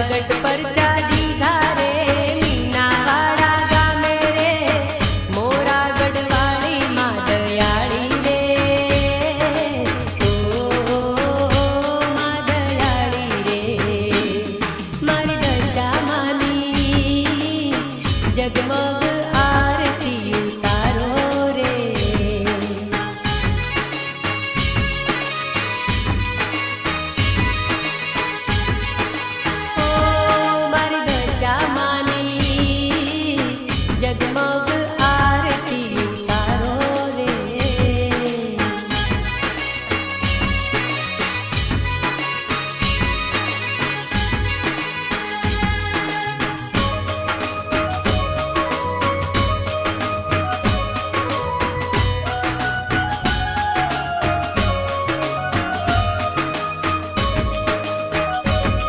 परगट पर चाली धारे मीनावाड़ा गामे रे मोरा गढ़वाड़ी मादयाड़ी रे ओ मादयाड़ी रे मारी दशा मानी जगमग